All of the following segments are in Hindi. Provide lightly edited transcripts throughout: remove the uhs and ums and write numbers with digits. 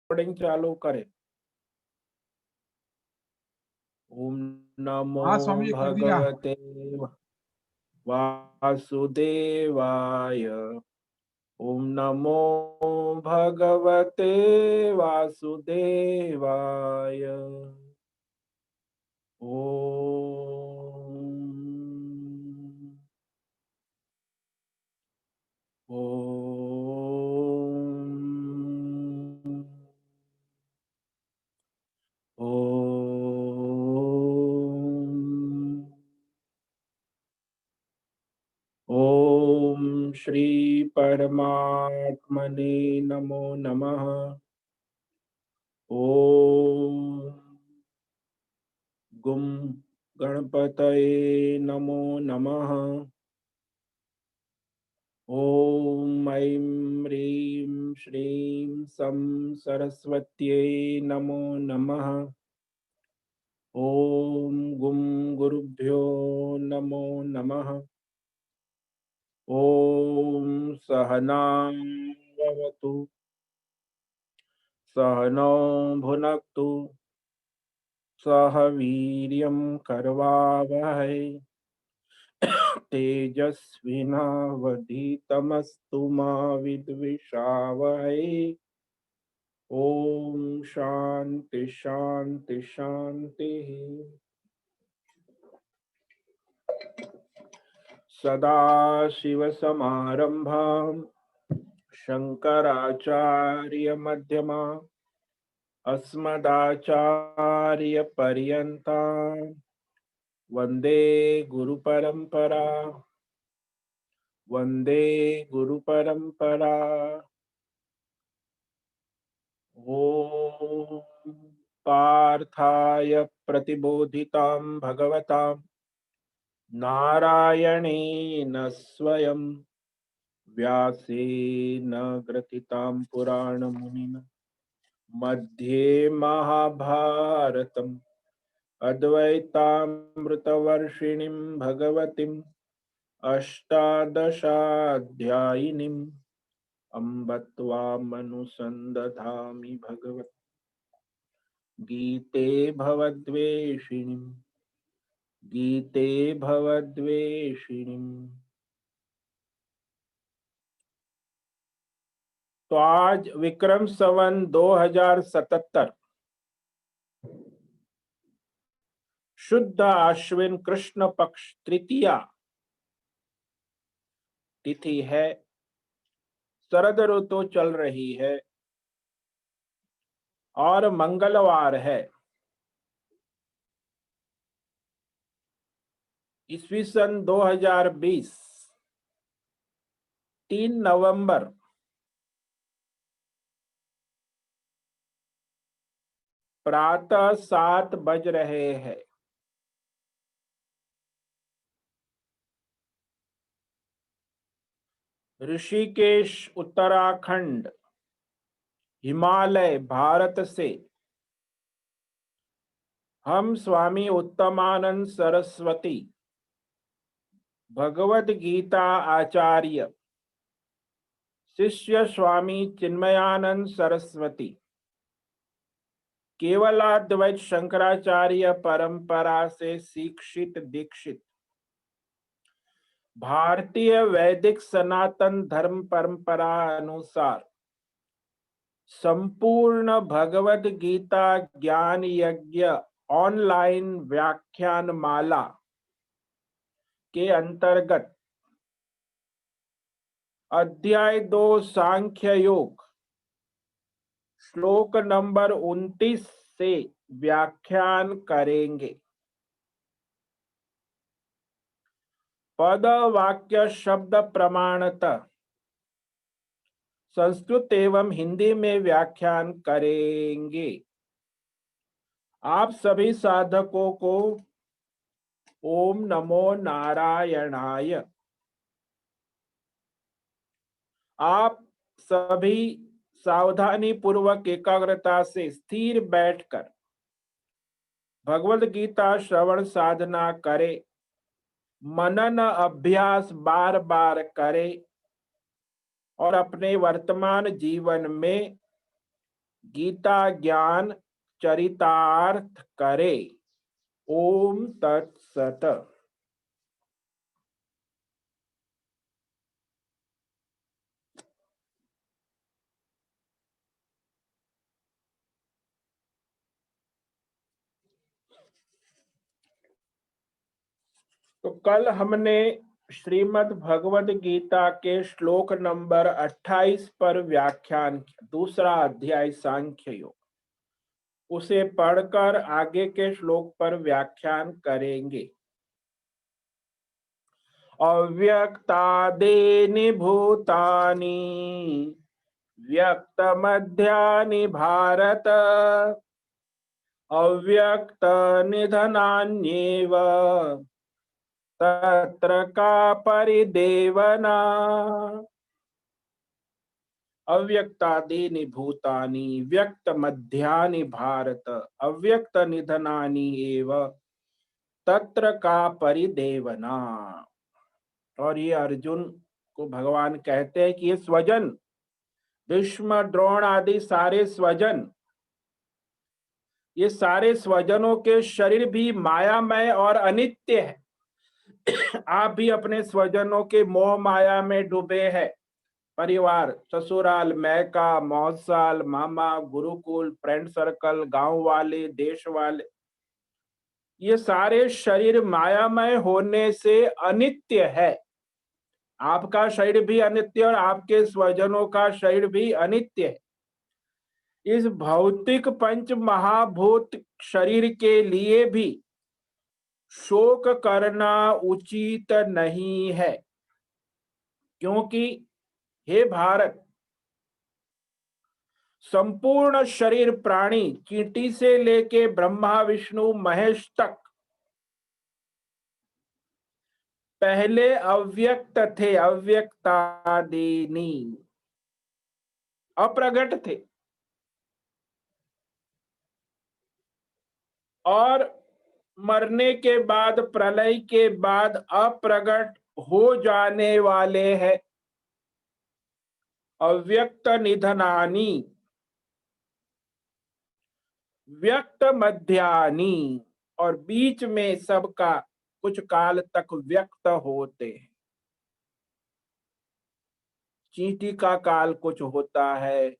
रिकॉर्डिंग चालू करें। ओम नमो हाँ स्वामी जी, कर दिया। भगवते वासुदेवाय। ओम नमो भगवते वासुदेवाय। ओम ओम ओम ओम श्री परमात्मने नमो नमः। ओम गुम गणपतये नमो नमः। ओम ऐं ह्रीं श्रीं सं सरस्वत्यै नमो नमः। ओम गुम गुरुभ्यो नमो नमः। ओम सहनां भवतु सहनौ भुनक्तु सह वीर्यं करवावहै तेजस्विनावधीतमस्तु मा विद्विषावहै। ओम शांति शांति शांति। सदाशिवसमारम्भां शङ्कराचार्यमध्यमाम् अस्मदाचार्यपर्यन्तां वन्दे गुरुपरम्परा। वन्दे गुरुपरम्परा। ॐ पार्थाय प्रतिबोधितां भगवतां नारायणेन स्वयं व्यासेन ग्रथितां पुराणमुनिना मध्ये महाभारतम् अद्वैतामृतवर्षिणीं भगवतीम् अष्टादशाध्यायिनीम् अम्ब त्वामनुसन्दधामि भगवत् गीते भवद्वेषिणीम्। गीते भवद्वेषिणीम्। तो आज विक्रम संवत 2077 शुद्ध आश्विन कृष्ण पक्ष तृतीया तिथि है। शरद ऋतु चल रही है और मंगलवार है। ईस्वी सन 2020 3 नवंबर प्रातः 7 बज रहे हैं। ऋषिकेश उत्तराखंड हिमालय भारत से हम स्वामी उत्तमानंद सरस्वती भगवद गीता आचार्य शिष्य स्वामी चिन्मयानंद सरस्वती केवलाद्वैत शंकराचार्य परंपरा से शिक्षित दीक्षित भारतीय वैदिक सनातन धर्म परंपरा अनुसार संपूर्ण भगवद गीता ज्ञान यज्ञ ऑनलाइन व्याख्यान माला के अंतर्गत अध्याय 2 सांख्य योग श्लोक नंबर 29 से व्याख्यान करेंगे। पद वाक्य शब्द प्रमाणतः संस्कृत एवं हिंदी में व्याख्यान करेंगे। आप सभी साधकों को ओम नमो नारायणाय। आप सभी सावधानी पूर्वक एकाग्रता से स्थिर बैठकर भगवद गीता श्रवण साधना करें। मनन अभ्यास बार बार करें और अपने वर्तमान जीवन में गीता ज्ञान चरितार्थ करे। ओम तत्सत। तो कल हमने श्रीमद् भगवद गीता के श्लोक नंबर 28 पर व्याख्यान किया, दूसरा अध्याय सांख्य योग। उसे पढ़कर आगे के श्लोक पर व्याख्यान करेंगे। अव्यक्तादीनि भूतानि व्यक्तमध्यानि भारत अव्यक्त निधनान्येव तत्र का परिदेवना। अव्यक्तादीनि भूतानि व्यक्त मध्यानि भारत अव्यक्त निधनानि एव तत्र का परिदेवना। और ये अर्जुन को भगवान कहते हैं कि ये स्वजन, भीष्म द्रोण आदि सारे स्वजन, ये सारे स्वजनों के शरीर भी मायामय और अनित्य है। आप भी अपने स्वजनों के मोह माया में डूबे हैं। परिवार, ससुराल, मैका, मौसाल, मामा, गुरुकुल, फ्रेंड सर्कल, गांव वाले, देश वाले, ये सारे शरीर मायामय होने से अनित्य है। आपका शरीर भी अनित्य और आपके स्वजनों का शरीर भी अनित्य है। इस भौतिक पंच महाभूत शरीर के लिए भी शोक करना उचित नहीं है, क्योंकि हे भारत, संपूर्ण शरीर प्राणी चींटी से लेके ब्रह्मा विष्णु महेश तक पहले अव्यक्त थे, अव्यक्तादीनि, अप्रगट थे। और मरने के बाद, प्रलय के बाद अप्रगट हो जाने वाले हैं। अव्यक्त निधनानि व्यक्त मध्यानि, और बीच में सबका कुछ काल तक व्यक्त होते हैं। चींटी का काल कुछ होता है,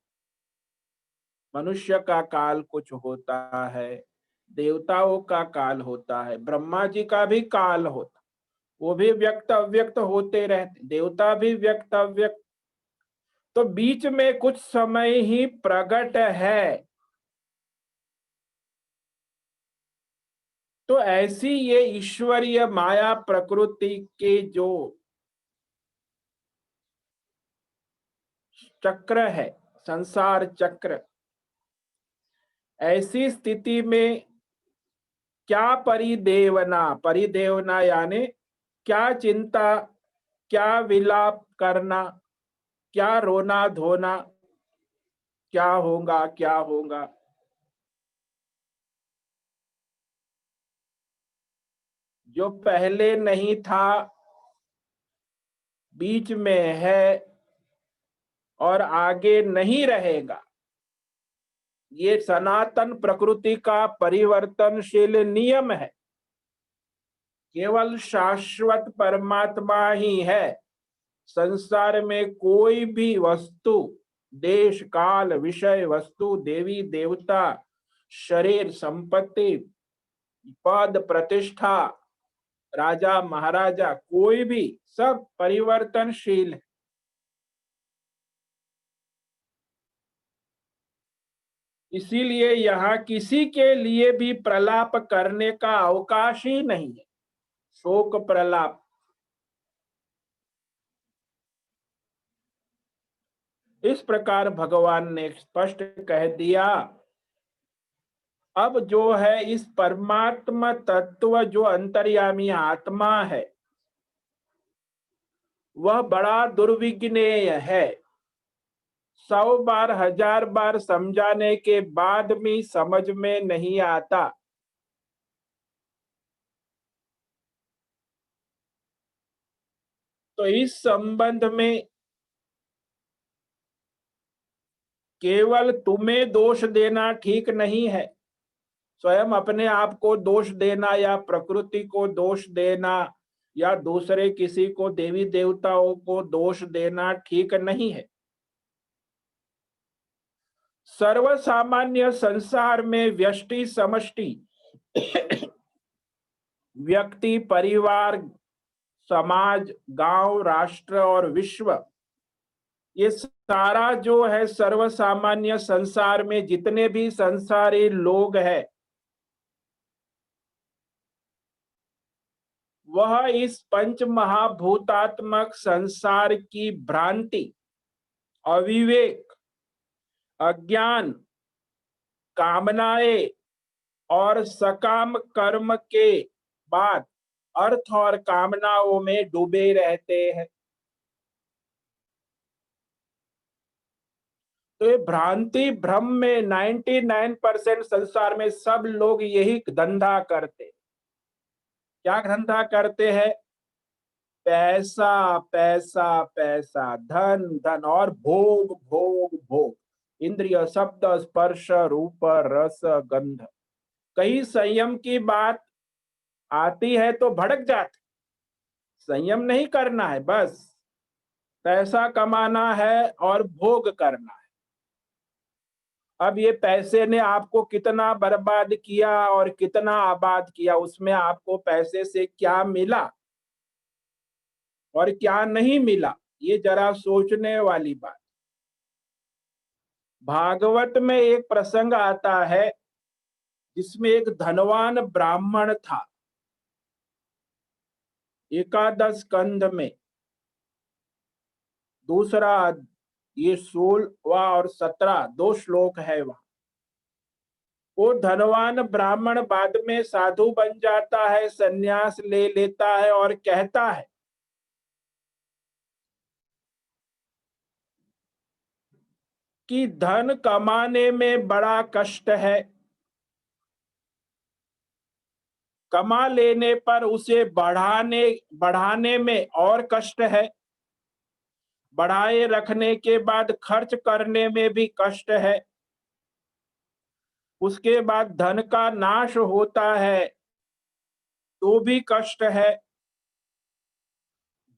मनुष्य का काल कुछ होता है, देवताओं का काल होता है, ब्रह्मा जी का भी काल होता, वो भी व्यक्त अव्यक्त होते रहते, देवता भी व्यक्त अव्यक्त। तो बीच में कुछ समय ही प्रकट है। तो ऐसी ये ईश्वरीय माया प्रकृति के जो चक्र है, संसार चक्र, ऐसी स्थिति में क्या परिदेवना, परिदेवना यानी क्या चिंता, क्या विलाप करना, क्या रोना धोना, क्या होगा क्या होगा। जो पहले नहीं था, बीच में है और आगे नहीं रहेगा, ये सनातन प्रकृति का परिवर्तनशील नियम है। केवल शाश्वत परमात्मा ही है। संसार में कोई भी वस्तु, देश काल विषय वस्तु, देवी देवता, शरीर, संपत्ति, पद प्रतिष्ठा, राजा महाराजा, कोई भी, सब परिवर्तनशील है। इसीलिए यहाँ किसी के लिए भी प्रलाप करने का अवकाश ही नहीं है। शोक प्रलाप, इस प्रकार भगवान ने स्पष्ट कह दिया। अब जो है इस परमात्मा तत्व जो अंतर्यामी आत्मा है, वह बड़ा दुर्विज्ञेय है। 100 बार 1000 बार समझाने के बाद भी समझ में नहीं आता। तो इस संबंध में केवल तुम्हें दोष देना ठीक नहीं है, स्वयं अपने आप को दोष देना या प्रकृति को दोष देना या दूसरे किसी को देवी देवताओं को दोष देना ठीक नहीं है। सर्वसामान्य संसार में व्यष्टि समष्टि व्यक्ति, परिवार, समाज, गांव, राष्ट्र और विश्व, ये सारा जो है सर्वसामान्य संसार में जितने भी संसारी लोग हैं, वह इस पंच महाभूतात्मक संसार की भ्रांति, अविवेक, अज्ञान, कामनाएं और सकाम कर्म के बाद अर्थ और कामनाओं में डूबे रहते हैं। तो ये भ्रांति भ्रम में 99% संसार में सब लोग यही धंधा करते। क्या धंधा करते हैं? पैसा पैसा पैसा, धन धन और भोग भोग भोग, इंद्रिय, शब्द, स्पर्श, रूप, रस, गंध। कहीं संयम की बात आती है तो भड़क जाते। संयम नहीं करना है, बस पैसा कमाना है और भोग करना है। अब ये पैसे ने आपको कितना बर्बाद किया और कितना आबाद किया, उसमें आपको पैसे से क्या मिला और क्या नहीं मिला, ये जरा सोचने वाली बात। भागवत में एक प्रसंग आता है जिसमें एक धनवान ब्राह्मण था। एकादश स्कंध में दूसरा, ये 16वां और 17 दो श्लोक है वहां। वो धनवान ब्राह्मण बाद में साधु बन जाता है, सन्यास ले लेता है और कहता है कि धन कमाने में बड़ा कष्ट है, कमा लेने पर उसे बढ़ाने में और कष्ट है, बढ़ाए रखने के बाद खर्च करने में भी कष्ट है, उसके बाद धन का नाश होता है तो भी कष्ट है,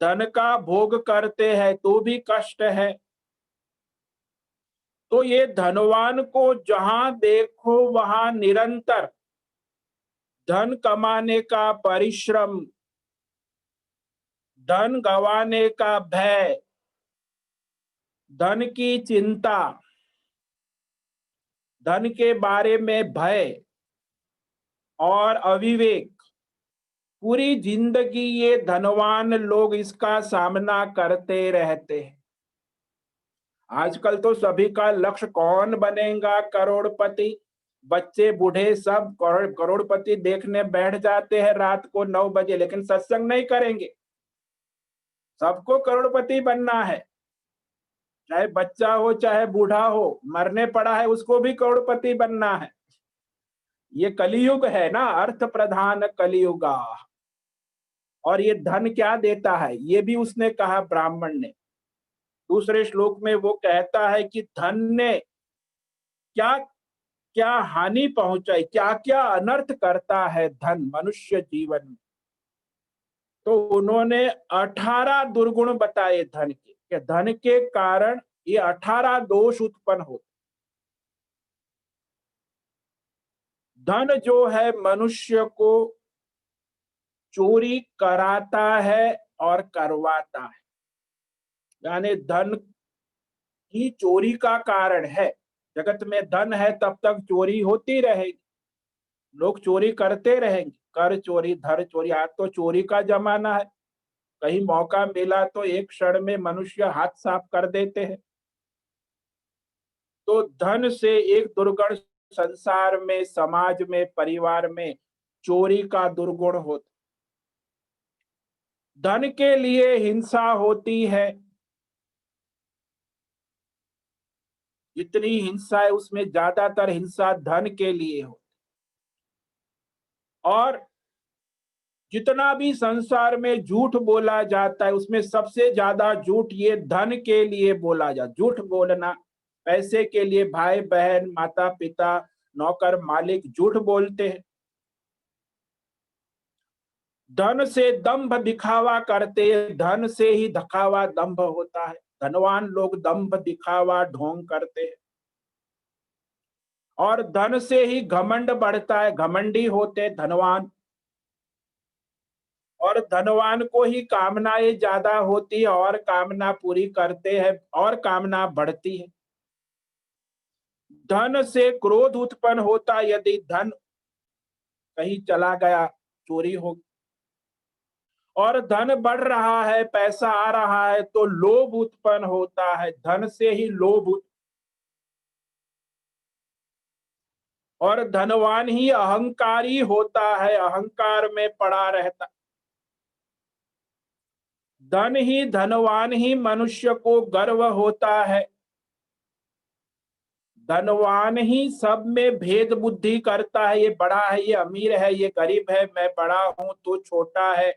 धन का भोग करते हैं तो भी कष्ट है। तो ये धनवान को जहां देखो वहां निरंतर धन कमाने का परिश्रम, धन गंवाने का भय, धन की चिंता, धन के बारे में भय और अविवेक, पूरी जिंदगी ये धनवान लोग इसका सामना करते रहते हैं। आजकल तो सभी का लक्ष्य कौन बनेगा करोड़पति, बच्चे बूढ़े सब करोड़पति देखने बैठ जाते हैं रात को 9 बजे, लेकिन सत्संग नहीं करेंगे। सबको करोड़पति बनना है, चाहे बच्चा हो चाहे बूढ़ा हो, मरने पड़ा है उसको भी करोड़पति बनना है। ये कलियुग है ना, अर्थ प्रधान कलियुगा। और ये धन क्या देता है, ये भी उसने कहा ब्राह्मण ने। दूसरे श्लोक में वो कहता है कि धन ने क्या क्या हानि पहुंचाई, क्या क्या अनर्थ करता है धन मनुष्य जीवन में। तो उन्होंने 18 दुर्गुण बताए धन के, कि धन के कारण ये 18 दोष उत्पन्न होते। धन जो है मनुष्य को चोरी कराता है और करवाता है, यानी धन ही चोरी का कारण है। जगत में धन है तब तक चोरी होती रहेगी, लोग चोरी करते रहेंगे, कर चोरी धर चोरी। आज तो चोरी का जमाना है, कहीं मौका मिला तो एक क्षण में मनुष्य हाथ साफ कर देते हैं। तो धन से एक दुर्गुण संसार में, समाज में, परिवार में चोरी का दुर्गुण होता। धन के लिए हिंसा होती है, जितनी हिंसा है उसमें ज्यादातर हिंसा धन के लिए हो। और जितना भी संसार में झूठ बोला जाता है उसमें सबसे ज्यादा झूठ ये धन के लिए बोला जाता। झूठ बोलना पैसे के लिए भाई बहन, माता पिता, नौकर, मालिक झूठ बोलते हैं। धन से दंभ दिखावा करते हैं, धन से ही दिखावा दंभ होता है। धनवान लोग दंभ दिखावा ढोंग करते हैं और धन से ही घमंड बढ़ता है, घमंडी होते धनवान। और धनवान को ही कामनाएं ज्यादा होती है और कामना पूरी करते हैं और कामना बढ़ती है। धन से क्रोध उत्पन्न होता, यदि धन कहीं चला गया, चोरी हो, और धन बढ़ रहा है, पैसा आ रहा है, तो लोभ उत्पन्न होता है, धन से ही लोभ। और धनवान ही अहंकारी होता है, अहंकार में पड़ा रहता। धन ही, धनवान ही मनुष्य को गर्व होता है। धनवान ही सब में भेद बुद्धि करता है, ये बड़ा है, ये अमीर है, ये गरीब है, मैं बड़ा हूं तो छोटा है।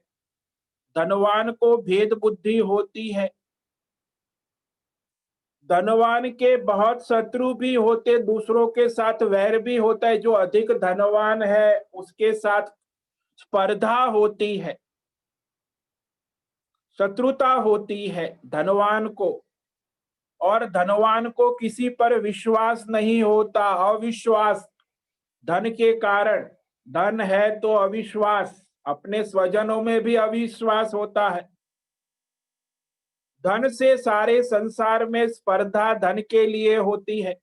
धनवान को भेद बुद्धि होती है। धनवान के बहुत शत्रु भी होते, दूसरों के साथ वैर भी होता है। जो अधिक धनवान है उसके साथ स्पर्धा होती है, शत्रुता होती है धनवान को। और धनवान को किसी पर विश्वास नहीं होता, अविश्वास धन के कारण। धन है तो अविश्वास, अपने स्वजनों में भी अविश्वास होता है। धन से सारे संसार में स्पर्धा धन के लिए होती है।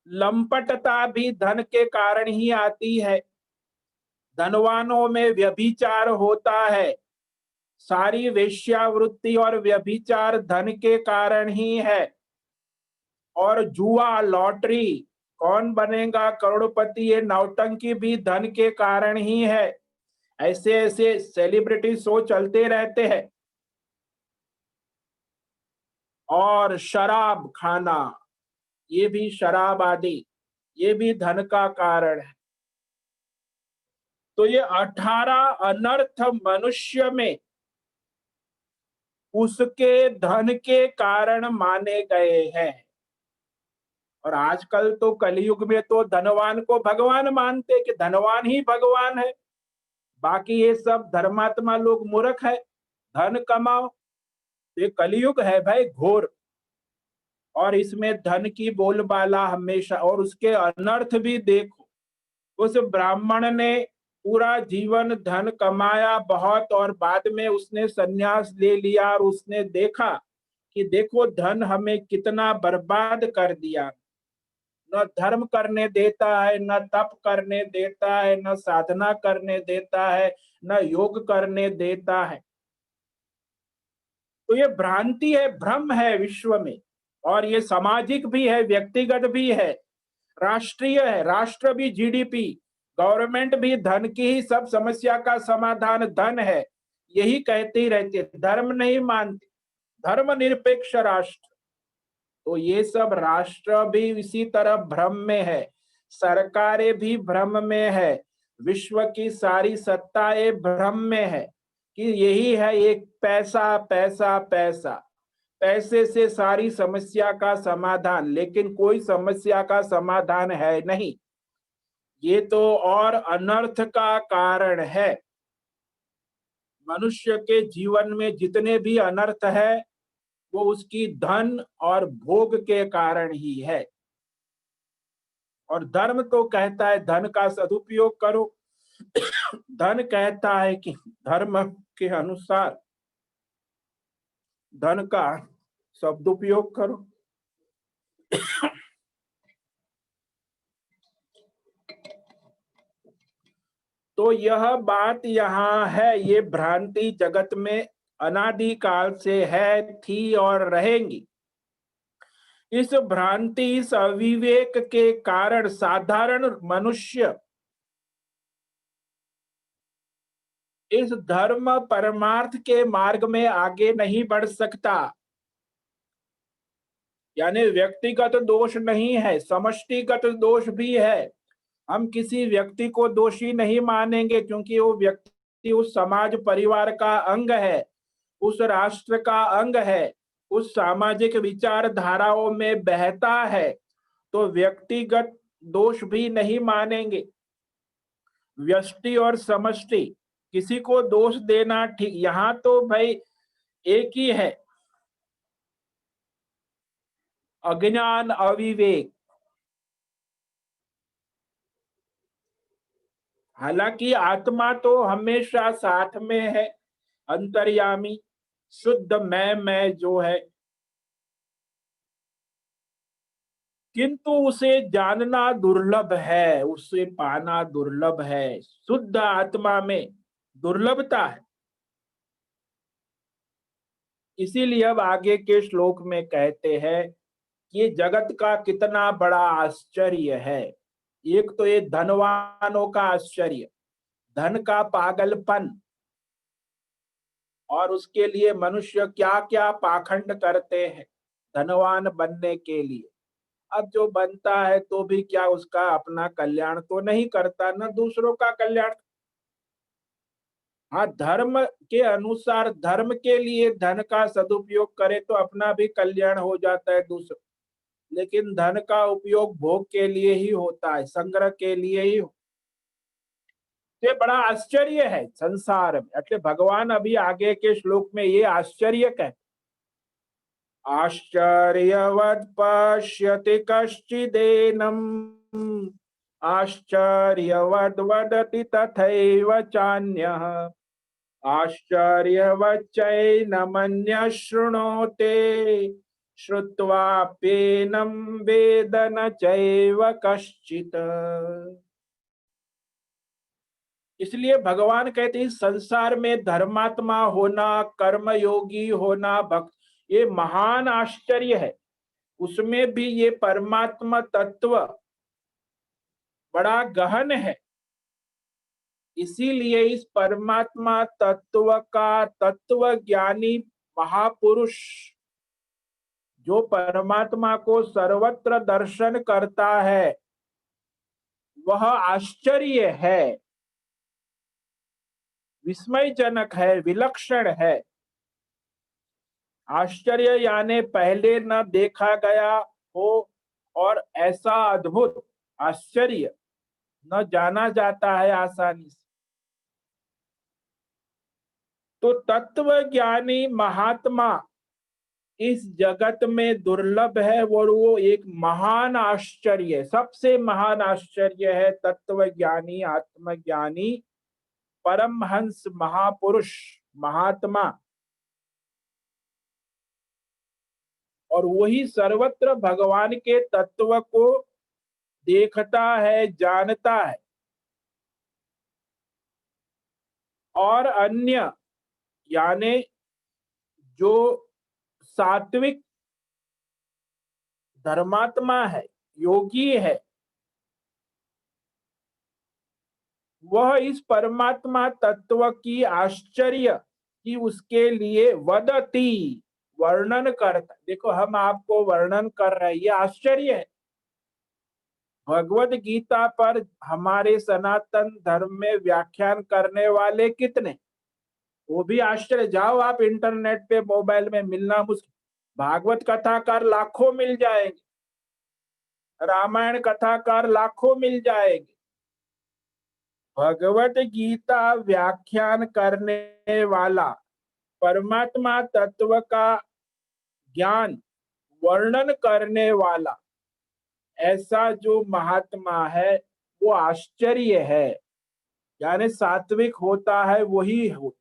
लंपटता भी धन के कारण ही आती है। धनवानों में व्यभिचार होता है, सारी वेश्यावृत्ति और व्यभिचार धन के कारण ही है। और जुआ, लॉटरी, कौन बनेगा करोड़पति, ये नौटंकी भी धन के कारण ही है। ऐसे ऐसे सेलिब्रिटी शो चलते रहते हैं। और शराब खाना, ये भी शराब आदि, ये भी धन का कारण है। तो ये 18 अनर्थ मनुष्य में उसके धन के कारण माने गए हैं। और आजकल तो कलयुग में तो धनवान को भगवान मानते कि धनवान ही भगवान है, बाकी ये सब धर्मात्मा लोग मूर्ख है। धन कमाओ, ये कलयुग है भाई घोर। और इसमें धन की बोलबाला हमेशा, और उसके अनर्थ भी देखो। उस ब्राह्मण ने पूरा जीवन धन कमाया बहुत, और बाद में उसने संन्यास ले लिया और उसने देखा कि देखो धन हमें कितना बर्बाद कर दिया। न धर्म करने देता है, न तप करने देता है, न साधना करने देता है, न योग करने देता है। तो ये भ्रांति है, भ्रम है विश्व में। और ये सामाजिक भी है, व्यक्तिगत भी है, राष्ट्रीय है। राष्ट्र भी, जीडीपी, गवर्नमेंट भी धन की ही सब समस्या का समाधान धन है, यही कहते रहते, धर्म नहीं मानते, धर्मनिरपेक्ष राष्ट्र। तो ये सब राष्ट्र भी इसी तरह भ्रम में है, सरकारें भी भ्रम में है, विश्व की सारी सत्ताएं भ्रम में है कि यही है एक पैसा पैसा पैसा, पैसे से सारी समस्या का समाधान। लेकिन कोई समस्या का समाधान है नहीं, ये तो और अनर्थ का कारण है। मनुष्य के जीवन में जितने भी अनर्थ है वो उसकी धन और भोग के कारण ही है। और धर्म तो कहता है धन का सदुपयोग करो, धन कहता है कि धर्म के अनुसार धन का सदुपयोग करो। तो यह बात यहाँ है, ये भ्रांति जगत में अनादिकाल से है, थी और रहेंगी। इस भ्रांति, इस अविवेक के कारण साधारण मनुष्य इस धर्म परमार्थ के मार्ग में आगे नहीं बढ़ सकता। यानी व्यक्तिगत दोष नहीं है, समष्टिगत दोष भी है। हम किसी व्यक्ति को दोषी नहीं मानेंगे, क्योंकि वो व्यक्ति उस समाज परिवार का अंग है, उस राष्ट्र का अंग है, उस सामाजिक विचारधाराओं में बहता है तो व्यक्तिगत दोष भी नहीं मानेंगे। व्यष्टि और समष्टि, किसी को दोष देना ठीक, यहां तो भाई एक ही है, अज्ञान अविवेक। हालांकि आत्मा तो हमेशा साथ में है, अंतर्यामी शुद्ध मैं जो है, किंतु उसे जानना दुर्लभ है, उसे पाना दुर्लभ है। शुद्ध आत्मा में दुर्लभता है। इसीलिए अब आगे के श्लोक में कहते हैं कि ये जगत का कितना बड़ा आश्चर्य है। एक तो ये धनवानों का आश्चर्य, धन का पागलपन, और उसके लिए मनुष्य क्या क्या पाखंड करते हैं धनवान बनने के लिए। अब जो बनता है तो भी क्या उसका अपना कल्याण तो नहीं करता, न दूसरों का कल्याण। हाँ, धर्म के अनुसार धर्म के लिए धन का सदुपयोग करे तो अपना भी कल्याण हो जाता है दूसरा, लेकिन धन का उपयोग भोग के लिए ही होता है, संग्रह के लिए ही। ये बड़ा आश्चर्य है संसार में। એટલે भगवान अभी आगे के श्लोक में ये आश्चर्य कहते, आश्चर्यवत् पश्यति कश्चिदेनम् आश्चर्यवद् वदति तथैव चान्यः आश्चर्यवच्चैनमन्यः शृणोते श्रुत्वाप्येनं वेद न चैव कश्चित्। इसलिए भगवान कहते हैं संसार में धर्मात्मा होना, कर्मयोगी होना, भक्त, ये महान आश्चर्य है। उसमें भी ये परमात्मा तत्व बड़ा गहन है। इसीलिए इस परमात्मा तत्व का तत्व ज्ञानी महापुरुष जो परमात्मा को सर्वत्र दर्शन करता है वह आश्चर्य है, विस्मयजनक है, विलक्षण है। आश्चर्य यानी पहले न देखा गया हो और ऐसा अद्भुत आश्चर्य न जाना जाता है आसानी से। तो तत्व ज्ञानी महात्मा इस जगत में दुर्लभ है और वो एक महान आश्चर्य, सबसे महान आश्चर्य है तत्व ज्ञानी, आत्मज्ञानी, परमहंस, महापुरुष, महात्मा। और वही सर्वत्र भगवान के तत्व को देखता है, जानता है। और अन्य यानी जो सात्विक धर्मात्मा है, योगी है, वह इस परमात्मा तत्व की आश्चर्य की उसके लिए वदती, वर्णन करता। देखो हम आपको वर्णन कर रहे हैं, ये आश्चर्य है। भगवत गीता पर हमारे सनातन धर्म में व्याख्यान करने वाले कितने, वो भी आश्चर्य। जाओ आप इंटरनेट पे, मोबाइल में मिलना मुश्किल, भागवत कथाकार लाखों मिल जाएंगे, रामायण कथाकार लाखों मिल जाएंगे। भगवत गीता व्याख्यान करने वाला, परमात्मा तत्व का ज्ञान वर्णन करने वाला ऐसा जो महात्मा है वो आश्चर्य है। यानी सात्विक होता है वही हो।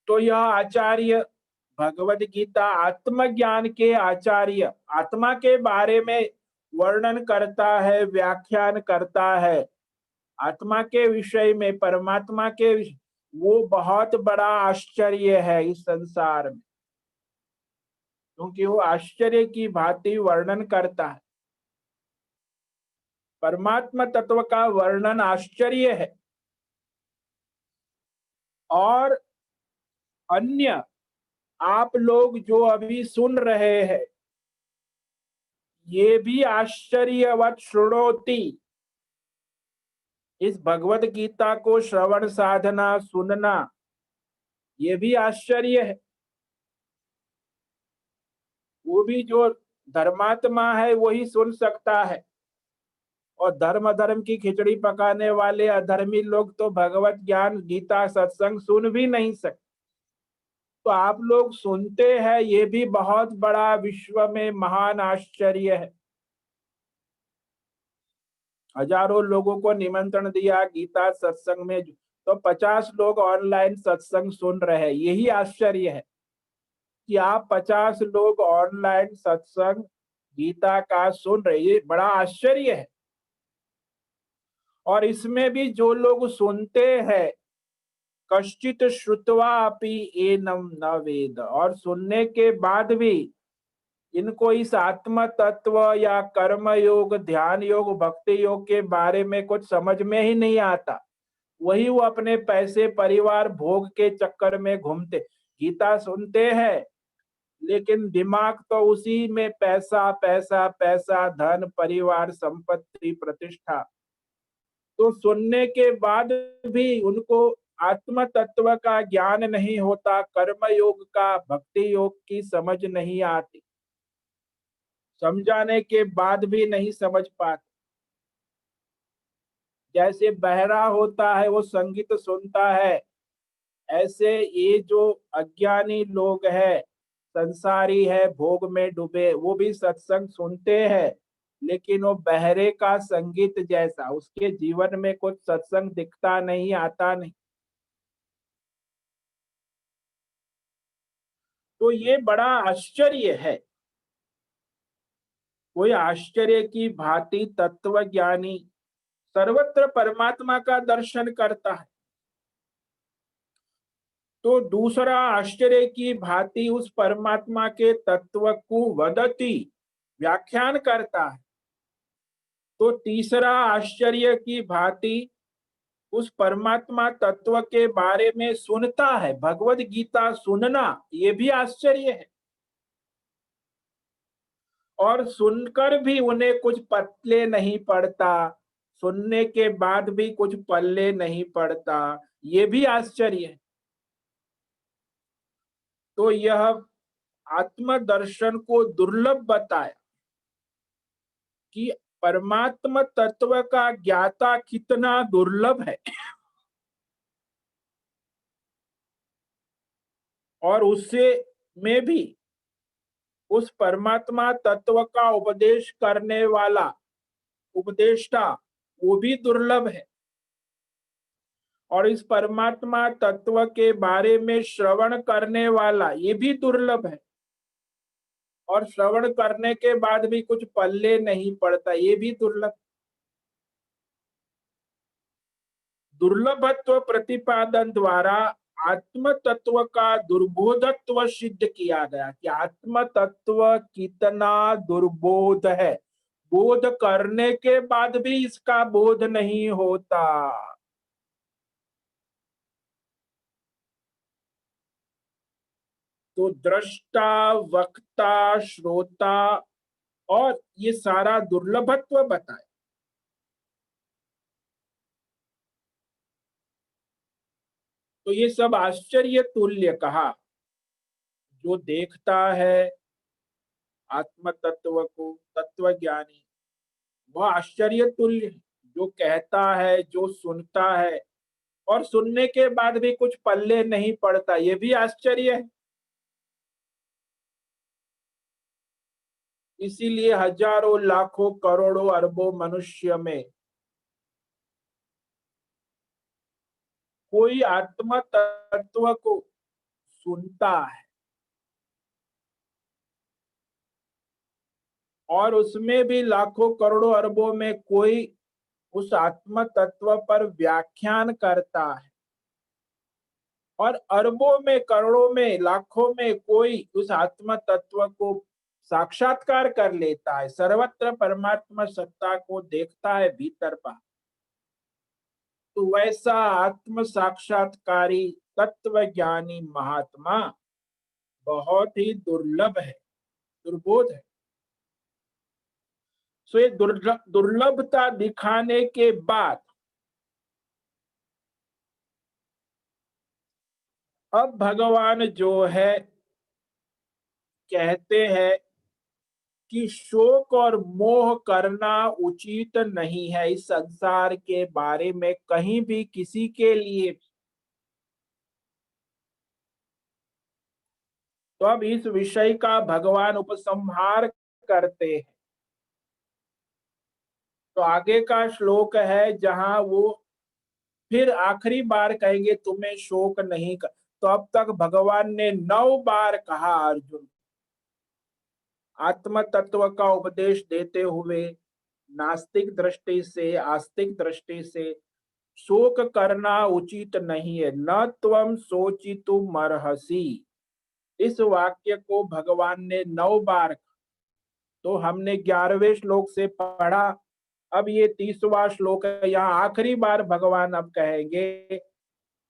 तो यह आचार्य भगवत गीता आत्मज्ञान के आचार्य, आत्मा के बारे में वर्णन करता है, व्याख्यान करता है, आत्मा के विषय में, परमात्मा के विषय, वो बहुत बड़ा आश्चर्य है इस संसार में, क्योंकि वो आश्चर्य की भांति वर्णन करता है। परमात्मा तत्व का वर्णन आश्चर्य है। और अन्य आप लोग जो अभी सुन रहे हैं ये भी आश्चर्यवत श्रृणोति, इस भगवत गीता को श्रवण साधना सुनना ये भी आश्चर्य है। वो भी जो धर्मात्मा है वही सुन सकता है, और धर्म अधर्म की खिचड़ी पकाने वाले अधर्मी लोग तो भगवत ज्ञान गीता सत्संग सुन भी नहीं सकते। तो आप लोग सुनते हैं, ये भी बहुत बड़ा विश्व में महान आश्चर्य है। हजारों लोगों को निमंत्रण दिया गीता सत्संग में, तो 50 लोग ऑनलाइन सत्संग सुन रहे हैं। यही आश्चर्य है कि आप 50 लोग ऑनलाइन सत्संग गीता का सुन रहे, ये बड़ा आश्चर्य है। और इसमें भी जो लोग सुनते हैं, कश्चित श्रुत्वा अपि एनम न वेद, और सुनने के बाद भी इनको इस आत्म तत्व या कर्म योग, ध्यान योग, भक्ति योग के बारे में कुछ समझ में ही नहीं आता। वही वो अपने पैसे, परिवार, भोग के चक्कर में घूमते। गीता सुनते हैं लेकिन दिमाग तो उसी में पैसा पैसा पैसा, धन, परिवार, संपत्ति, प्रतिष्ठा। तो सुनने के बाद भी उनको आत्म तत्व का ज्ञान नहीं होता, कर्म योग का, भक्ति योग की समझ नहीं आती, समझाने के बाद भी नहीं समझ पाते। जैसे बहरा होता है वो संगीत सुनता है, ऐसे ये जो अज्ञानी लोग हैं, संसारी है, भोग में डूबे, वो भी सत्संग सुनते हैं, लेकिन वो बहरे का संगीत जैसा, उसके जीवन में कुछ सत्संग दिखता नहीं, आता नहीं। तो ये बड़ा आश्चर्य है। कोई आश्चर्य की भांति तत्वज्ञानी सर्वत्र परमात्मा का दर्शन करता है, तो दूसरा आश्चर्य की भांति उस परमात्मा के तत्व को वदति, व्याख्यान करता है। तो तीसरा आश्चर्य की भांति उस परमात्मा तत्व के बारे में सुनता है। भगवत गीता सुनना ये भी आश्चर्य है, और सुनकर भी उन्हें कुछ पल्ले नहीं पड़ता, सुनने के बाद भी कुछ पल्ले नहीं पड़ता, ये भी आश्चर्य है। तो यह आत्म दर्शन को दुर्लभ बताया कि परमात्म तत्व का ज्ञाता कितना दुर्लभ है, और उससे में भी उस परमात्मा तत्व का उपदेश करने वाला उपदेष्टा वो भी दुर्लभ है, और इस परमात्मा तत्व के बारे में श्रवण करने वाला ये भी दुर्लभ है, और श्रवण करने के बाद भी कुछ पल्ले नहीं पड़ता, ये भी दुर्लभ। दुर्लभत्व प्रतिपादन द्वारा आत्म तत्व का दुर्बोधत्व सिद्ध किया गया कि आत्म तत्व कितना दुर्बोध है, बोध करने के बाद भी इसका बोध नहीं होता। तो दृष्टा, वक्ता, श्रोता, और ये सारा दुर्लभत्व बताए। तो ये सब आश्चर्य तुल्य कहा। जो देखता है आत्म तत्व को, तत्वज्ञानी, वह आश्चर्य तुल्य है। जो कहता है, जो सुनता है, और सुनने के बाद भी कुछ पल्ले नहीं पड़ता, ये भी आश्चर्य है। इसीलिए हजारों, लाखों, करोड़ों, अरबों मनुष्य में कोई आत्म तत्व को सुनता है, और उसमें भी लाखों, करोड़ों, अरबों में कोई उस आत्म तत्व पर व्याख्यान करता है, और अरबों में, करोड़ों में, लाखों में कोई उस आत्म तत्व को साक्षात्कार कर लेता है, सर्वत्र परमात्मा सत्ता को देखता है भीतर पर। तो वैसा आत्म साक्षात्कारी तत्वज्ञानी महात्मा बहुत ही दुर्लभ है, दुर्बोध है। सो ये दुर्लभता दिखाने के बाद अब भगवान जो है कहते हैं कि शोक और मोह करना उचित नहीं है इस संसार के बारे में कहीं भी किसी के लिए। तो अब इस विषय का भगवान उपसंहार करते हैं। तो आगे का श्लोक है जहां वो फिर आखिरी बार कहेंगे तुम्हें शोक नहीं कर। तो अब तक भगवान ने 9 बार कहा अर्जुन, आत्म तत्व का उपदेश देते हुए नास्तिक दृष्टि से आस्तिक दृष्टि से शोक करना उचित नहीं है, न त्वम शोचितुम अर्हसि। इस वाक्य को भगवान ने 9 बार। तो हमने 11वें श्लोक से पढ़ा, अब ये 30वां श्लोक है। यहाँ आखिरी बार भगवान अब कहेंगे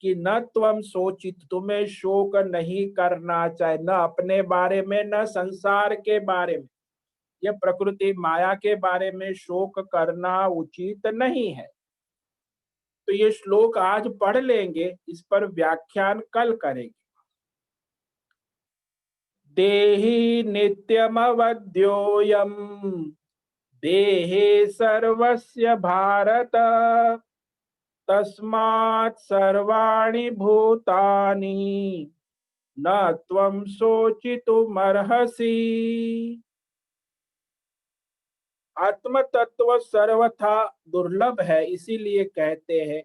कि न त्वम सोचित, तुम्हें शोक नहीं करना चाहिए, न अपने बारे में न संसार के बारे में, यह प्रकृति माया के बारे में शोक करना उचित नहीं है। तो ये श्लोक आज पढ़ लेंगे, इस पर व्याख्यान कल करेंगे। देहि नित्यमवध्योऽयम् देहे सर्वस्य भारत तस्मात् सर्वाणि भूतानि न त्वं शोचितुमर्हसि। आत्म तत्व सर्वथा दुर्लभ है, इसीलिए कहते हैं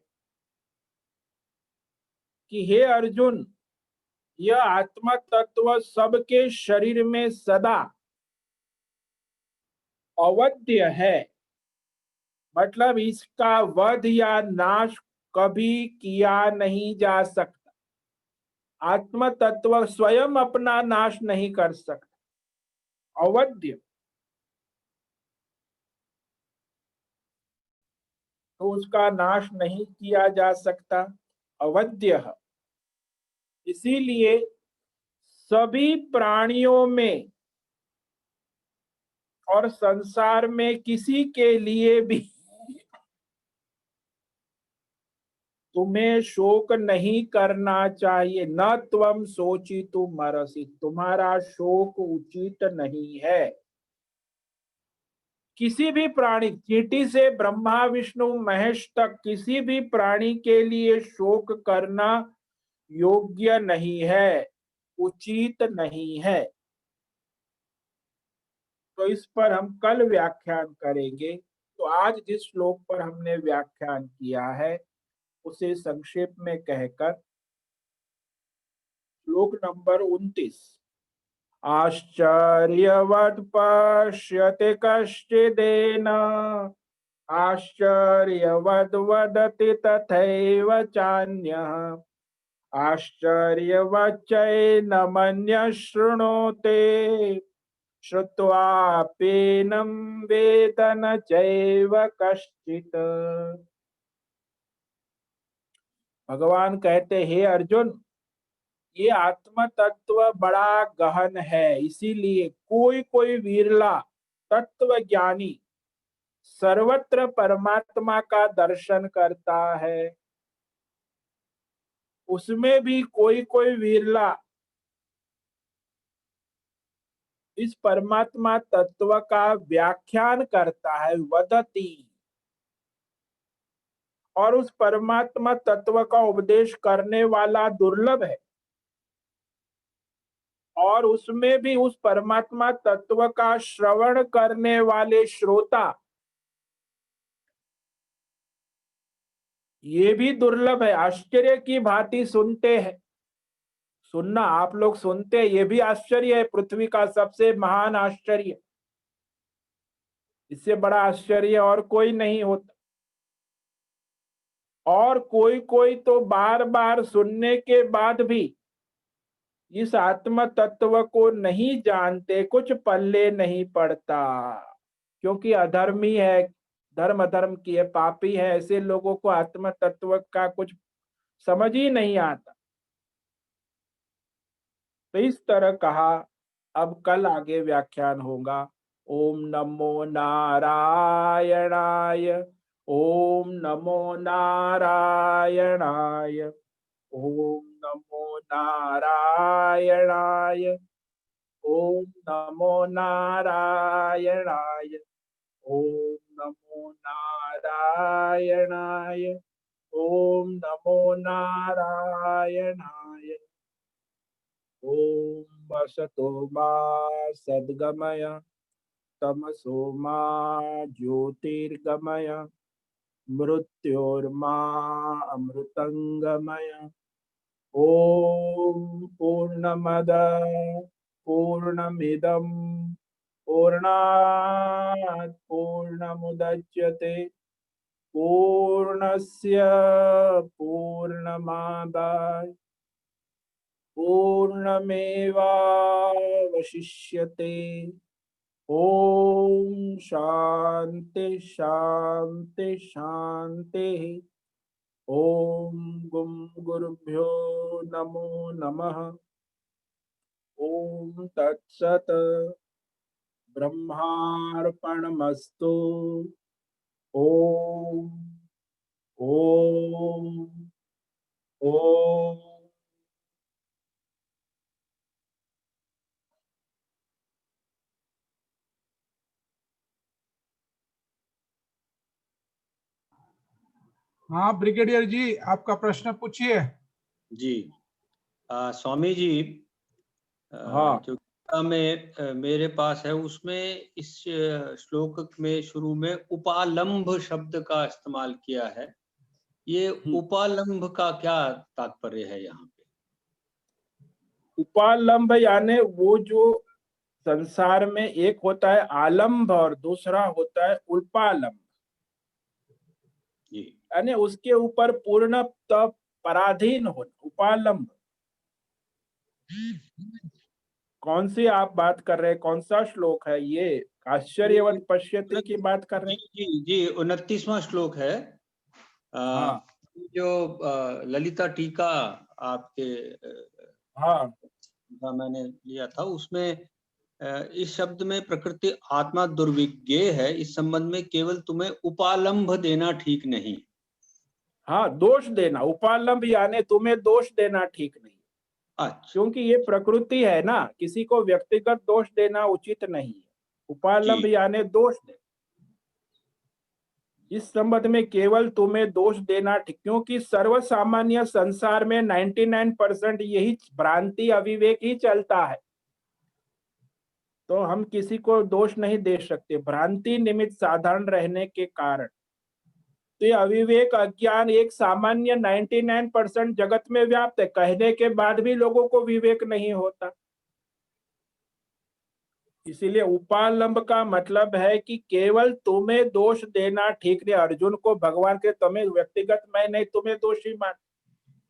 कि हे अर्जुन, यह आत्म तत्व सबके शरीर में सदा अवध्य है, मतलब इसका वध या नाश कभी किया नहीं जा सकता। आत्म तत्व स्वयं अपना नाश नहीं कर सकता, अवध्य। तो उसका नाश नहीं किया जा सकता, अवध्य है। इसीलिए सभी प्राणियों में और संसार में किसी के लिए भी तुम्हें शोक नहीं करना चाहिए। न त्वम शोचितुमर्हसि, तुम्हारा शोक उचित नहीं है। किसी भी प्राणी, चींटी से ब्रह्मा विष्णु महेश तक, किसी भी प्राणी के लिए शोक करना योग्य नहीं है, उचित नहीं है। तो इस पर हम कल व्याख्यान करेंगे। तो आज जिस श्लोक पर हमने व्याख्यान किया है उसे संक्षेप में कहकर, श्लोक नंबर 29। आश्चर्यवत् पश्यति कश्चिदेन आश्चर्यवद् वदति तथैव चान्यः आश्चर्यवच्चैनमन्यः शृणोति श्रुत्वाप्येनं वेद न चैव कश्चित्। भगवान कहते, हे अर्जुन, ये आत्म तत्व बड़ा गहन है, इसीलिए कोई कोई विरला तत्व ज्ञानी सर्वत्र परमात्मा का दर्शन करता है, उसमें भी कोई कोई विरला इस परमात्मा तत्व का व्याख्यान करता है, वदति, और उस परमात्मा तत्व का उपदेश करने वाला दुर्लभ है। और उसमें भी उस परमात्मा तत्व का श्रवण करने वाले श्रोता ये भी दुर्लभ है, आश्चर्य की भांति सुनते हैं। सुनना, आप लोग सुनते हैं, ये भी आश्चर्य है, पृथ्वी का सबसे महान आश्चर्य। इससे बड़ा आश्चर्य और कोई नहीं होता। और कोई कोई तो बार बार सुनने के बाद भी इस आत्म तत्व को नहीं जानते, कुछ पल्ले नहीं पड़ता, क्योंकि अधर्मी है, धर्म अधर्म की है, पापी है, ऐसे लोगों को आत्म तत्व का कुछ समझ ही नहीं आता। तो इस तरह कहा। अब कल आगे व्याख्यान होगा। ओम नमो नारायणाय। ओम नमो नारायणाय। ओम नमो नारायणाय। ओम नमो नारायणाय। ओम नमो नारायणाय। ओम नमो नारायणाय। ओम वसतो मा सद्गमय तमसो मा ज्योतिर्गमय मृत्योर्मा अमृतंगमय। ओम पूर्णमद पूर्णमिदं पूर्णात् पूर्णमुदच्यते पूर्णस्य पूर्णमादाय पूर्णमेवावशिष्यते। ओम शांति शांति शांति। ओम गुम गुरुभ्यो नमो नमः। ओम तत्सत। ब्रह्मार्पणमस्तु। ओम ओम ओम। हाँ ब्रिगेडियर जी, आपका प्रश्न पूछिए। जी स्वामी जी, हाँ। जो गीता में मेरे पास है उसमें इस श्लोक में शुरू में उपालंभ शब्द का इस्तेमाल किया है। ये उपालंभ का क्या तात्पर्य है यहाँ पे? उपालंब यानी वो जो संसार में एक होता है आलंब और दूसरा होता है उपालंब। यानी उसके ऊपर पूर्ण पराधीन हो। उपालंब कौन सी आप बात कर रहे हैं? कौन सा श्लोक है ये? आश्चर्यवत पश्यति की बात कर रहे हैं? जी जी 29वां श्लोक है। हाँ जो ललिता टीका आपके हाँ मैंने लिया था उसमें इस शब्द में प्रकृति आत्मा दुर्विज्ञेय है, इस संबंध में केवल तुम्हें उपालंभ देना ठीक नहीं। हाँ, दोष देना। उपालंब यानी तुम्हें दोष देना ठीक नहीं। अच्छा, क्योंकि ये प्रकृति है ना, किसी को व्यक्तिगत दोष देना उचित नहीं है। उपालंब यानी दोष दे। इस संबंध में केवल तुम्हें दोष देना ठीक, क्योंकि सर्वसामान्य संसार में 99% यही भ्रांति अविवेक ही चलता है। तो हम किसी को दोष नहीं दे सकते भ्रांति निमित्त साधारण रहने के कारण। तो ये अविवेक अज्ञान एक सामान्य 99% जगत में व्याप्त है, कहने के बाद भी लोगों को विवेक नहीं होता। इसीलिए उपालंब का मतलब है कि केवल तुम्हें दोष देना ठीक नहीं। अर्जुन को भगवान के तुम्हें व्यक्तिगत मैं नहीं तुम्हें दोषी मान,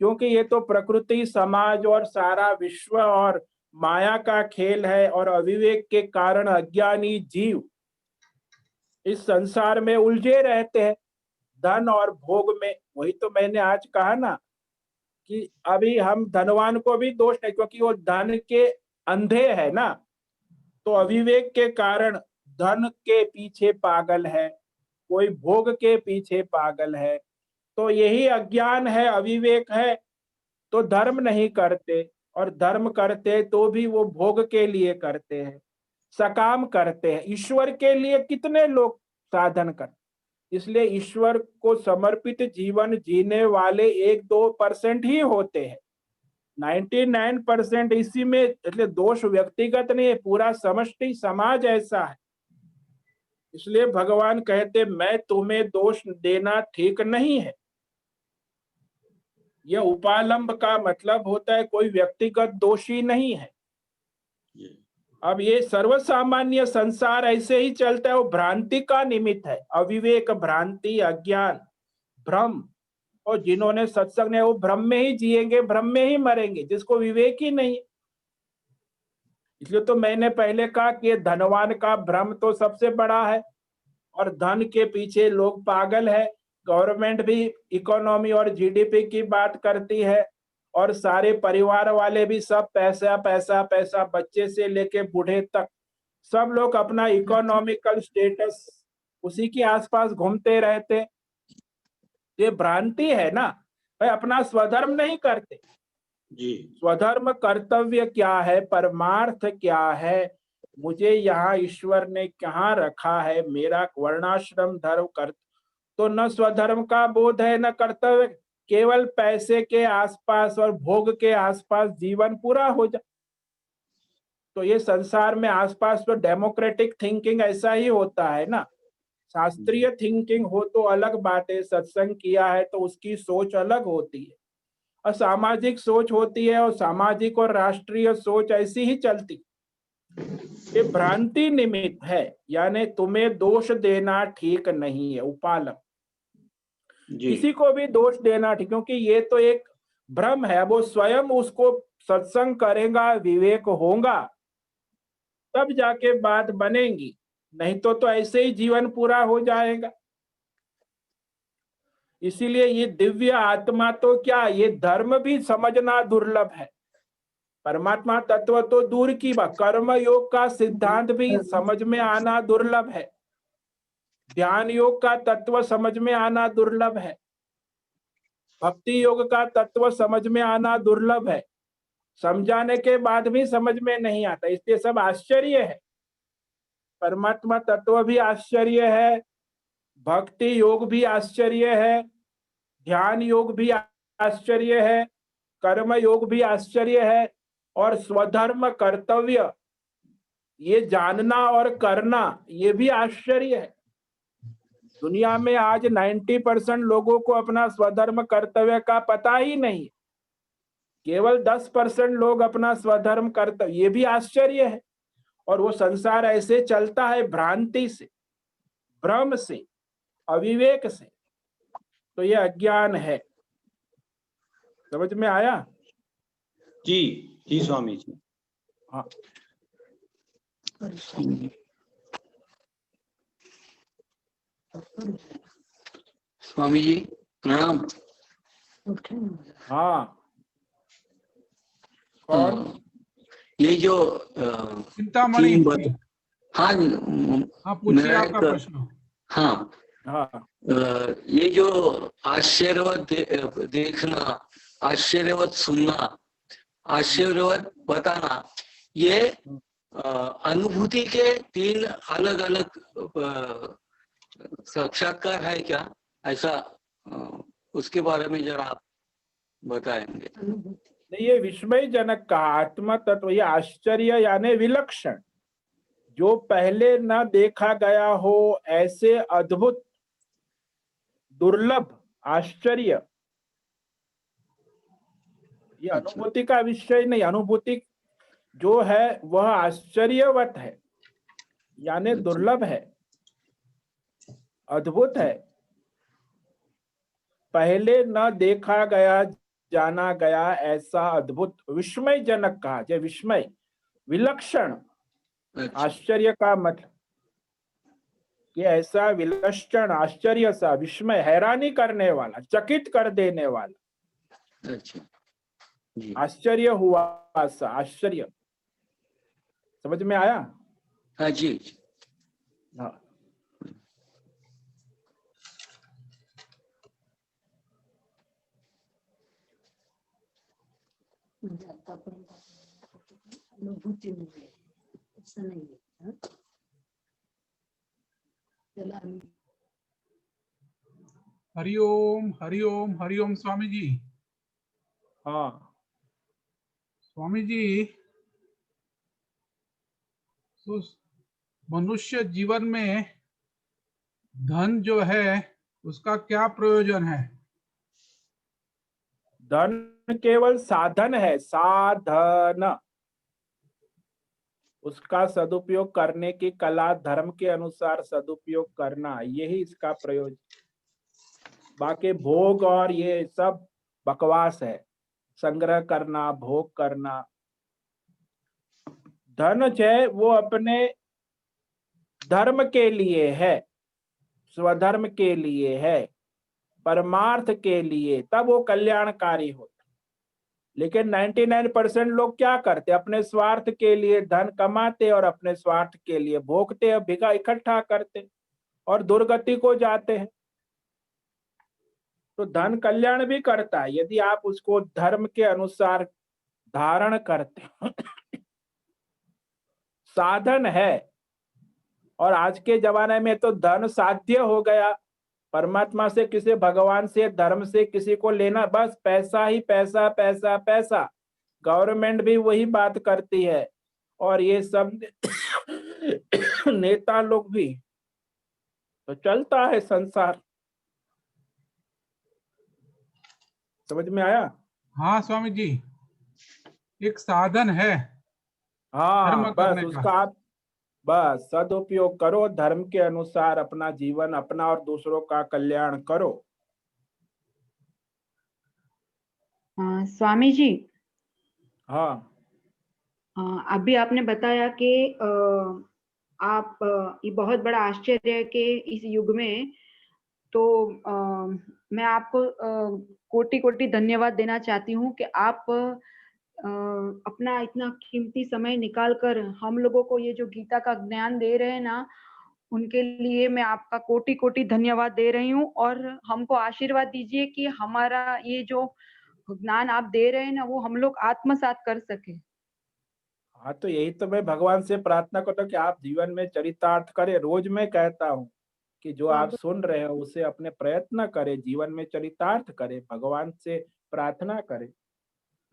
क्योंकि ये तो प्रकृति समाज और सारा विश्व और माया का खेल है। और अविवेक के कारण अज्ञानी जीव इस संसार में उलझे रहते हैं धन और भोग में। वही तो मैंने आज कहा ना कि अभी हम धनवान को भी दोष नहीं, क्योंकि वो धन के अंधे है ना। तो अविवेक के कारण धन के पीछे पागल है, कोई भोग के पीछे पागल है। तो यही अज्ञान है, अविवेक है। तो धर्म नहीं करते, और धर्म करते तो भी वो भोग के लिए करते हैं, सकाम करते हैं। ईश्वर के लिए कितने लोग साधन करते? इसलिए ईश्वर को समर्पित जीवन जीने वाले 1-2% ही होते हैं। 99% इसी में, इसलिए दोष व्यक्तिगत नहीं है, पूरा समष्टि समाज ऐसा है। इसलिए भगवान कहते मैं तुम्हें दोष देना ठीक नहीं है। यह उपालंब का मतलब होता है कोई व्यक्तिगत दोषी नहीं है। अब ये सर्वसामान्य संसार ऐसे ही चलता है, वो भ्रांति का निमित्त है। अविवेक, भ्रांति, अज्ञान, भ्रम। और जिन्होंने सत्संग ने वो भ्रम में ही जिएंगे, भ्रम में ही मरेंगे, जिसको विवेक ही नहीं। इसलिए तो मैंने पहले कहा कि धनवान का भ्रम तो सबसे बड़ा है, और धन के पीछे लोग पागल है। गवर्नमेंट भी इकोनॉमी और जीडीपी की बात करती है, और सारे परिवार वाले भी सब पैसा पैसा पैसा, बच्चे से लेके बूढ़े तक सब लोग अपना इकोनॉमिकल स्टेटस उसी के आसपास घूमते रहते। ये भ्रांति है ना। भाई अपना स्वधर्म नहीं करते। जी स्वधर्म कर्तव्य क्या है, परमार्थ क्या है, मुझे यहाँ ईश्वर ने कहाँ रखा है, मेरा वर्णाश्रम धर्म कर, तो न स्वधर्म का बोध है न कर्तव्य, केवल पैसे के आसपास और भोग के आसपास जीवन पूरा हो जाए। तो ये संसार में आसपास तो डेमोक्रेटिक थिंकिंग ऐसा ही होता है ना। शास्त्रीय थिंकिंग हो तो अलग बात है, सत्संग किया है तो उसकी सोच अलग होती है, और सामाजिक सोच होती है, और सामाजिक और राष्ट्रीय सोच ऐसी ही चलती। ये भ्रांति निमित्त है, यानी तुम्हें दोष देना ठीक नहीं है, उपालम जी किसी को भी दोष देना ठीक, क्योंकि ये तो एक भ्रम है। वो स्वयं उसको सत्संग करेगा, विवेक होगा, तब जाके बात बनेगी, नहीं तो ऐसे ही जीवन पूरा हो जाएगा। इसीलिए ये दिव्य आत्मा तो क्या, ये धर्म भी समझना दुर्लभ है। परमात्मा तत्व तो दूर की बात, कर्म योग का सिद्धांत भी समझ में आना दुर्लभ है, ध्यान योग का तत्व समझ में आना दुर्लभ है, भक्ति योग का तत्व समझ में आना दुर्लभ है। समझाने के बाद भी समझ में नहीं आता, इसलिए सब आश्चर्य है। परमात्मा तत्व भी आश्चर्य है, भक्ति योग भी आश्चर्य है, ध्यान योग भी आश्चर्य है, कर्म योग भी आश्चर्य है, और स्वधर्म कर्तव्य ये जानना और करना ये भी आश्चर्य है। दुनिया में आज 90% लोगों को अपना स्वधर्म कर्तव्य का पता ही नहीं, केवल 10% लोग अपना स्वधर्म कर्तव्य, ये भी आश्चर्य है। और वो संसार ऐसे चलता है भ्रांति से, भ्रम से, अविवेक से, तो ये अज्ञान है। समझ में आया? जी जी स्वामी जी। हाँ स्वामी जी प्रणाम। हाँ कौन? ये जो चिंतामणि, तीन बात, हाँ हाँ पूछिए मेरा आपका एक, प्रश्न। हाँ हाँ ये जो आश्चर्यवत देखना, आश्चर्यवत सुनना, आश्चर्यवत बताना, ये अनुभूति के तीन अलग अलग साक्षात्कार है क्या, ऐसा उसके बारे में जरा आप बताएंगे? नहीं, ये विस्मयजनक कहा, आत्मा तत्व, ये आश्चर्य यानी विलक्षण, जो पहले न देखा गया हो, ऐसे अद्भुत, दुर्लभ, आश्चर्य, ये अनुभूति का विषय नहीं। अनुभूति जो है वह आश्चर्यवत है, यानी दुर्लभ है, अद्भुत है, पहले न देखा गया, जाना गया, ऐसा अद्भुत, विस्मयजनक कहा, जय विस्मय, विलक्षण। आश्चर्य का मतलब कि ऐसा विलक्षण, आश्चर्य सा, विस्मय, हैरानी करने वाला, चकित कर देने वाला। अच्छा जी, आश्चर्य हुआ सा, आश्चर्य। समझ में आया? हाँ जी। हाँ अनुभूति मिले, ऐसा नहीं है। हरिओम हरिओम हरिओम स्वामी जी। हाँ स्वामी जी, तो मनुष्य जीवन में धन जो है उसका क्या प्रयोजन है? धन केवल साधन है, साधन, उसका सदुपयोग करने की कला, धर्म के अनुसार सदुपयोग करना, यही इसका प्रयोजन। बाकी भोग और ये सब बकवास है, संग्रह करना, भोग करना। धन है वो अपने धर्म के लिए है, स्वधर्म के लिए है, परमार्थ के लिए, तब वो कल्याणकारी होता। लेकिन 99% लोग क्या करते, अपने स्वार्थ के लिए धन कमाते और अपने स्वार्थ के लिए भोगते, और भिगा इकट्ठा करते और दुर्गति को जाते हैं। तो धन कल्याण भी करता है यदि आप उसको धर्म के अनुसार धारण करते हो। साधन है, और आज के जमाने में तो धन साध्य हो गया। परमात्मा से, किसी भगवान से, धर्म से किसी को लेना, बस पैसा ही पैसा पैसा पैसा। गवर्नमेंट भी वही बात करती है, और ये सब नेता लोग भी। तो चलता है संसार। समझ में आया? हाँ स्वामी जी, एक साधन है हाँ, धर्म बस करने उसका का। आप बस सदुपयोग करो, धर्म के अनुसार अपना जीवन, अपना और दूसरों का कल्याण करो। स्वामी जी, हाँ अभी आपने बताया कि आप ये बहुत बड़ा आश्चर्य है कि इस युग में, तो मैं आपको कोटि कोटि धन्यवाद देना चाहती हूँ कि आप अपना इतना कीमती समय निकाल कर हम लोगों को ये जो गीता का ज्ञान दे रहे हैं ना, उनके लिए मैं आपका कोटि कोटि धन्यवाद दे रही हूँ। और हमको आशीर्वाद दीजिए कि हमारा ये जो ज्ञान आप दे रहे हैं ना, वो हम लोग आत्मसात कर सके। हाँ, तो यही तो मैं भगवान से प्रार्थना करता हूँ कि आप जीवन में चरितार्थ करें। रोज मैं कहता हूँ कि जो हाँ, आप सुन रहे हो उसे अपने प्रयत्न करें, जीवन में चरितार्थ करें, भगवान से प्रार्थना करें।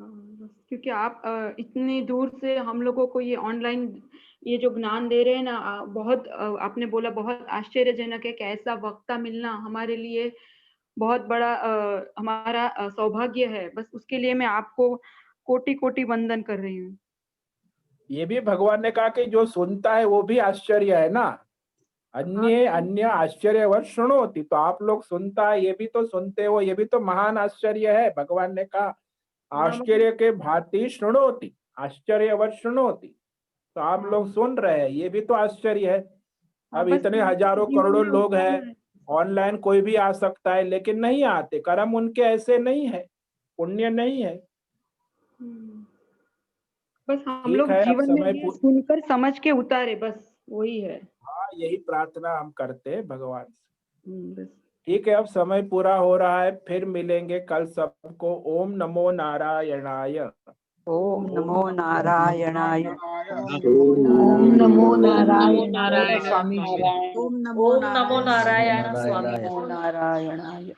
क्योंकि आप इतनी दूर से हम लोगों को ये ऑनलाइन ये जो ज्ञान दे रहे हैं ना, बहुत आपने बोला बहुत आश्चर्यजनक है कि ऐसा वक्ता मिलना हमारे लिए बहुत बड़ा हमारा सौभाग्य है। बस उसके लिए मैं आपको कोटि कोटि वंदन कर रही हूँ। ये भी भगवान ने कहा कि जो सुनता है वो भी आश्चर्य है ना। अन्य अन्य आश्चर्यवत् शृणोति, तो आप लोग सुनता है, ये भी तो सुनते हो, ये भी तो महान आश्चर्य है। भगवान ने कहा आश्चर्य के भांति शृणोति, आश्चर्यवत् शृणोति। तो आप लोग सुन रहे हैं, ये भी तो आश्चर्य है। अब बस इतने हजारों जीवन करोड़ों में लोग हैं, उतारना है। ऑनलाइन कोई भी आ सकता है, लेकिन नहीं आते। कर्म उनके ऐसे नहीं है, पुण्य नहीं है। बस हम ठीक लोग है, अब जीवन में समय ये सुनकर समझ के उतारे, बस वही है। हाँ, यही प्रार्थना हम करते हैं भगवान से। बस ठीक है, अब समय पूरा हो रहा है, फिर मिलेंगे कल सबको। ओम नमो नारायणाय। ओम नमो नारायणाय। ओम नमो नारायणाय नारायण स्वामी जी। ओम ओम नमो नारायण स्वामी जी। नमो नारायणाय।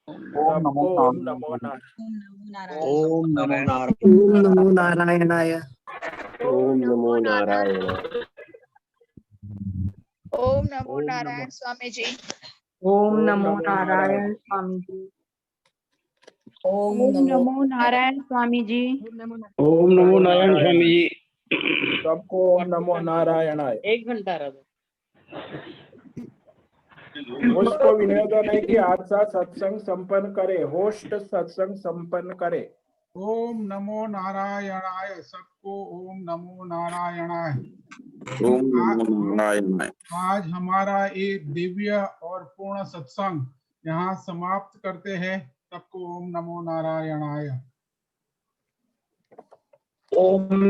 सबको ओम नमो नारायण। ओम नमो नारायण। ओम नमो नारायणाय। ओम नमो नारायण। ओम नमो ओम नारायण स्वामी जी। ओम नमो नारायण स्वामी जी। ओम नमो नारायण स्वामी जी। ओम नमो नारायण स्वामी जी। सबको ओम नमो नारायणाय। 1 घंटा रहा। होस्ट को विनोदन है कि आज सा सत्संग संपन्न करे। होस्ट सत्संग संपन्न करे। ओम नमो नारायणाय। सबको ओम नमो नारायणाय। ओम नमो नारायण। आज हमारा एक दिव्य और पूर्ण सत्संग यहाँ समाप्त करते हैं। सबको ओम नमो नारायणाय। ओम